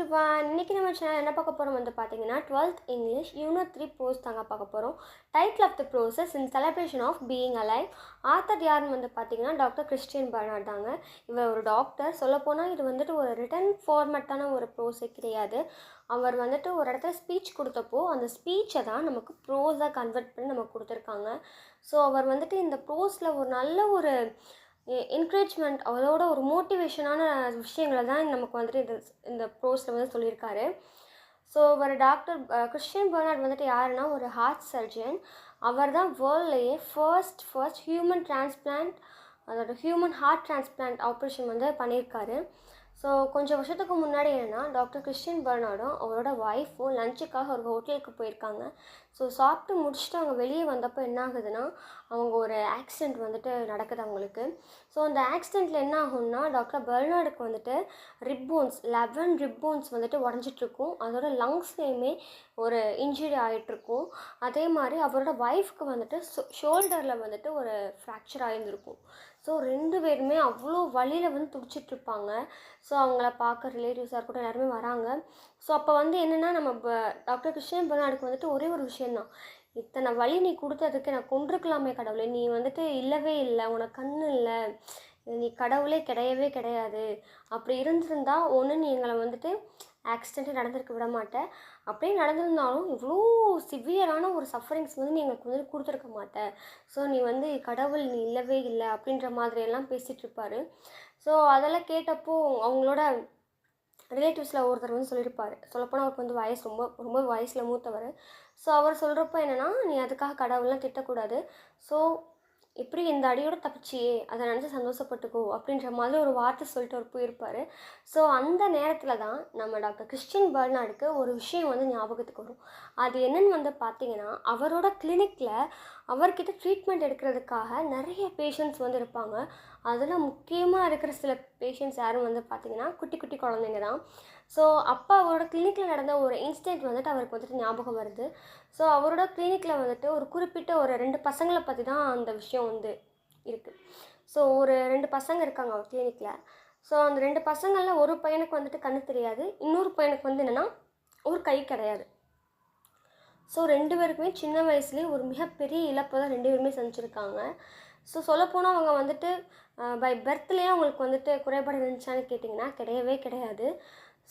everyone. இன்னைக்கு நம்ம channel என்ன பார்க்க போறோம் வந்து பாத்தீங்கன்னா 12th English Unit 3 post தாங்க பார்க்க போறோம். Title of the process in celebration of being alive. Author யாருன்னு வந்து பாத்தீங்கன்னா டாக்டர் கிறிஸ்டியன் பர்னார்ட் தாங்க. இவர் ஒரு டாக்டர். சொல்லப்போனா இது வந்துட்டு ஒரு ரிட்டன் ஃபார்மேட்டான ஒரு ப்ரோஸே கிடையாது. அவர் வந்துட்டு ஒரு இடத்துல ஸ்பீச் கொடுத்தப்போ அந்த ஸ்பீச்சை தான் நமக்கு ப்ரோஸாக கன்வெர்ட் பண்ணி நமக்கு கொடுத்துருக்காங்க. ஸோ அவர் வந்துட்டு இந்த ப்ரோஸில் ஒரு நல்ல ஒரு என்கரேஜ்மெண்ட் அதோட ஒரு மோட்டிவேஷனான விஷயங்களை தான் நமக்கு வந்துட்டு இந்த ப்ரோஸில் வந்து சொல்லியிருக்காரு. ஸோ ஒரு டாக்டர் கிறிஸ்டியன் பர்னார்ட் வந்துட்டு யாருன்னா ஒரு ஹார்ட் சர்ஜன். அவர் தான் வேர்ல்ட்லேயே ஃபர்ஸ்ட் ஹியூமன் டிரான்ஸ்பிளான்ட் அதோட ஹியூமன் ஹார்ட் டிரான்ஸ்பிளான்ட் ஆப்ரேஷன் வந்து பண்ணியிருக்காரு. ஸோ கொஞ்சம் வருஷத்துக்கு முன்னாடி என்னென்னா டாக்டர் கிறிஸ்டியன் பர்னார்டும் அவரோட ஒய்ஃபும் லஞ்சுக்காக ஒரு ஹோட்டலுக்கு போயிருக்காங்க. ஸோ சாப்பிட்டு முடிச்சுட்டு அவங்க வெளியே வந்தப்போ என்ன ஆகுதுன்னா அவங்க ஒரு ஆக்சிடெண்ட் வந்துட்டு நடக்குது அவங்களுக்கு. ஸோ அந்த ஆக்சிடெண்ட்டில் என்ன ஆகும்னா டாக்டர் பர்னார்டுக்கு வந்துட்டு ரிப்போன்ஸ் 11 ரிப்போன்ஸ் வந்துட்டு உடஞ்சிட்ருக்கும். அதோட லங்ஸ்லேயுமே ஒரு இன்ஜுரி ஆகிட்டுருக்கும். அதே மாதிரி அவரோட ஒய்ஃப்க்கு வந்துட்டு ஷோல்டரில் வந்துட்டு ஒரு ஃப்ராக்சர் ஆகியிருந்திருக்கும். ஸோ 2 பேருமே அவ்வளோ வலியில் வந்து துடிச்சிட்ருப்பாங்க. ஸோ அவங்கள பார்க்க ரிலேட்டிவ்ஸாக இருக்கட்டும் எல்லாருமே வராங்க. ஸோ அப்போ வந்து என்னென்னா நம்ம டாக்டர் கிறிஸ்டியன் பர்னார்டுக்கு வந்துட்டு ஒரே ஒரு விஷயந்தான், இத்தனை வலி நீ கொடுத்ததுக்கு நான் கொண்டிருக்கலாமே கடவுளே, நீ வந்துட்டு இல்லவே இல்லை, உனக்கு கண்ணு இல்லை, நீ கடவுளே கிடையவே கிடையாது, அப்படி இருந்திருந்தா ஒன்று நீ எங்களை வந்துட்டு ஆக்சிடெண்ட்டு நடந்திருக்க விட மாட்டேன், அப்படியே நடந்திருந்தாலும் இவ்வளோ சிவியரான ஒரு சஃபரிங்ஸ் வந்து நீ எங்களுக்கு வந்து கொடுத்துருக்க மாட்டேன், ஸோ நீ வந்து கடவுள் நீ இல்லவே இல்லை அப்படின்ற மாதிரியெல்லாம் பேசிகிட்ருப்பார். ஸோ அதெல்லாம் கேட்டப்போ அவங்களோட ரிலேட்டிவ்ஸில் ஒருத்தர் வந்து சொல்லியிருப்பார். சொல்லப்போனால் அவருக்கு வந்து வயசு ரொம்ப வயசில் மூத்தவர். ஸோ அவர் சொல்கிறப்ப என்னென்னா, நீ அதுக்காக கடவுள்லாம் திட்டக்கூடாது, ஸோ எப்படி இந்த அடியோடு தப்பிச்சியே அதை நினச்சி சந்தோஷப்பட்டுக்கோ அப்படின்ற மாதிரி ஒரு வார்த்தை சொல்லிட்டு அவர் போயிருப்பார். ஸோ அந்த நேரத்தில் தான் நம்ம டாக்டர் கிறிஸ்டியன் பர்னார்டுக்கு ஒரு விஷயம் வந்து ஞாபகத்துக்கு வரும். அது என்னென்னு வந்து பார்த்திங்கன்னா, அவரோட கிளினிக்கில் அவர்கிட்ட ட்ரீட்மெண்ட் எடுக்கிறதுக்காக நிறைய பேஷண்ட்ஸ் வந்து இருப்பாங்க. அதில் முக்கியமாக இருக்கிற சில பேஷண்ட்ஸ் யாரும் வந்து பார்த்திங்கன்னா குட்டி குட்டி குழந்தைங்க தான். ஸோ அப்போ அவரோட கிளினிக்கில் நடந்த ஒரு இன்சிடெண்ட் வந்துட்டு அவருக்கு வந்துட்டு ஞாபகம் வருது. ஸோ அவரோட கிளினிக்கில் வந்துட்டு ஒரு குறிப்பிட்ட ஒரு 2 பசங்களை பற்றி தான் அந்த விஷயம் வந்து இருக்குது. ஸோ ஒரு 2 பசங்க இருக்காங்க அவர் கிளினிக்கில். ஸோ அந்த 2 பசங்களில் ஒரு பையனுக்கு வந்துட்டு கண்ணு தெரியாது, இன்னொரு பையனுக்கு வந்து என்னென்னா ஒரு கை கிடையாது. ஸோ 2 பேருக்குமே சின்ன வயசுலேயே ஒரு மிகப்பெரிய இழப்பை தான் 2 பேருமே சந்திச்சிருக்காங்க. ஸோ சொல்லப்போனால் அவங்க வந்துட்டு பை பர்த்லேயே அவங்களுக்கு வந்துட்டு குறைபாடு இருந்துச்சான்னு கேட்டிங்கன்னா கிடையவே கிடையாது.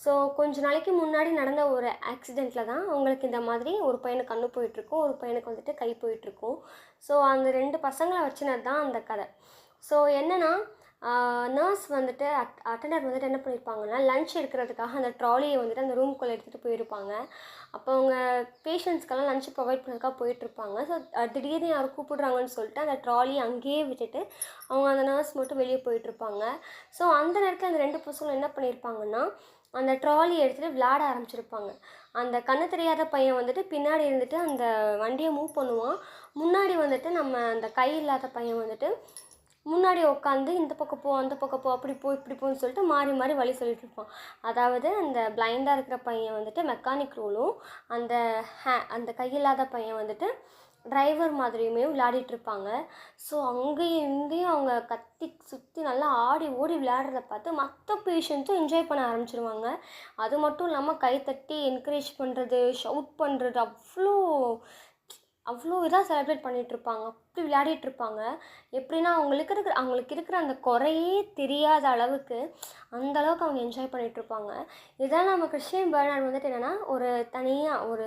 ஸோ கொஞ்ச நாளைக்கு முன்னாடி நடந்த ஒரு ஆக்சிடெண்ட்டில் தான் அவங்களுக்கு இந்த மாதிரி ஒரு பையனுக்கு கண்ணு போயிட்டுருக்கும், ஒரு பையனுக்கு வந்துட்டு கை போயிட்டுருக்கும். ஸோ அந்த 2 பசங்களை வச்சுனது தான் அந்த கதை. ஸோ என்னென்னா நர்ஸ் வந்துட்டு அட்டெண்டர் வந்துட்டு என்ன பண்ணியிருப்பாங்கன்னா லன்ச் எடுக்கிறதுக்காக அந்த ட்ராலியை வந்துட்டு அந்த ரூம்குள்ளே எடுத்துகிட்டு போயிருப்பாங்க. அப்போ அவங்க பேஷண்ட்ஸ்க்கெல்லாம் லன்ச் ப்ரொவைட் பண்ணுறதுக்காக போயிட்டுருப்பாங்க. ஸோ திடீர்னு யாரும் கூப்பிடுறாங்கன்னு சொல்லிட்டு அந்த ட்ராலியை அங்கேயே விட்டுட்டு அவங்க அந்த நர்ஸ் மட்டும் வெளியே போயிட்டுருப்பாங்க. ஸோ அந்த நேரத்தில் அந்த 2 பசங்களும் என்ன பண்ணியிருப்பாங்கன்னா அந்த ட்ராலியை எடுத்துகிட்டு விளையாட ஆரம்பிச்சிருப்பாங்க. அந்த கண்ணு தெரியாத பையன் வந்துட்டு பின்னாடி இருந்துட்டு அந்த வண்டியை மூவ் பண்ணுவான். முன்னாடி வந்துட்டு நம்ம அந்த கை இல்லாத பையன் வந்துட்டு முன்னாடி உட்காந்து இந்த பக்கம் போ அந்த பக்கம் போ அப்படி போ இப்படி போன்னு சொல்லிட்டு மாறி மாறி வழி சொல்லிட்டு இருப்பான். அதாவது அந்த பிளைண்டாக இருக்கிற பையன் வந்துட்டு மெக்கானிக் ரோலும் அந்த கையில்லாத பையன் வந்துட்டு டிரைவர் மாதிரியுமே விளையாடிட்டுருப்பாங்க. ஸோ அங்கேயும் இங்கேயும் அவங்க கத்தி சுற்றி நல்லா ஆடி ஓடி விளையாடுறத பார்த்து மற்ற பேஷண்ட்ஸும் என்ஜாய் பண்ண ஆரம்பிச்சிருவாங்க. அது மட்டும் இல்லாமல் கைத்தட்டி என்கரேஜ் பண்ணுறது, ஷவுட் பண்ணுறது, அவ்வளோ இதாக செலிப்ரேட் பண்ணிகிட்ருப்பாங்க, அப்படி விளையாடிட்டுருப்பாங்க. எப்படின்னா அவங்களுக்கு இருக்கிற அந்த குறையே தெரியாத அளவுக்கு அந்தளவுக்கு அவங்க என்ஜாய் பண்ணிகிட்ருப்பாங்க. இதெல்லாம் நம்ம கிறிஸ்டியன் பர்னார்ட் வந்துட்டு என்னென்னா ஒரு தனியாக ஒரு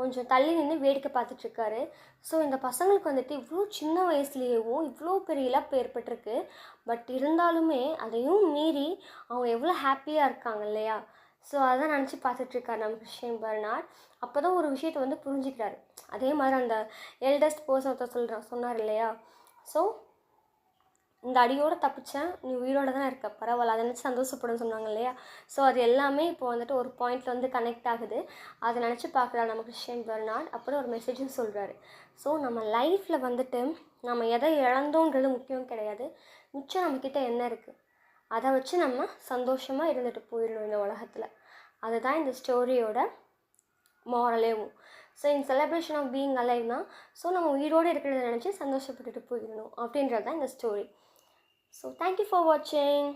கொஞ்சம் தள்ளி நின்று வேடிக்கை பார்த்துட்ருக்காரு. ஸோ இந்த பசங்களுக்கு வந்துட்டு இவ்வளோ சின்ன வயசுலேயும் இவ்வளோ பெரிய இழப்பு ஏற்பட்டிருக்கு. பட் இருந்தாலுமே அதையும் மீறி அவங்க எவ்வளோ ஹாப்பியாக இருக்காங்க இல்லையா? ஸோ அதான் நினச்சி பார்த்துட்ருக்காரு நம்ம கிறிஸ்டியன் பர்னார்ட். அப்போ தான் ஒரு விஷயத்தை வந்து புரிஞ்சுக்கிறாரு. அதே மாதிரி அந்த எல்டஸ்ட் பர்சன் ஒருத்தர் சொன்னார் இல்லையா? ஸோ இந்த அடியோடு தப்பிச்சேன், நீ உயிரோடு தான் இருக்க, பரவாயில்ல, அதை நினச்சி சந்தோஷப்படுன்னு சொன்னாங்க இல்லையா? ஸோ அது எல்லாமே இப்போ வந்துட்டு ஒரு பாயிண்டில் வந்து கனெக்ட் ஆகுது. அதை நினச்சி பார்க்குறாரு நம்ம கிறிஸ்டியன் பர்னார்ட். அப்புறம் ஒரு மெசேஜும் சொல்கிறாரு. ஸோ நம்ம லைஃப்பில் வந்துட்டு நம்ம எதை இழந்தோன்றது முக்கியம் கிடையாது, மிச்சம் நம்மக்கிட்ட என்ன இருக்குது அதை வச்சு நம்ம சந்தோஷமாக இருந்துட்டு போயிடணும் இந்த உலகத்தில். அதுதான் இந்த ஸ்டோரியோட மாரலேவும். So in celebration of being அலைவ்னா ஸோ நம்ம உயிரோடு இருக்கிறத நினச்சி சந்தோஷப்பட்டுட்டு போயிடணும் அப்படின்றது தான் இந்த ஸ்டோரி. ஸோ தேங்க்யூ ஃபார் வாட்சிங்.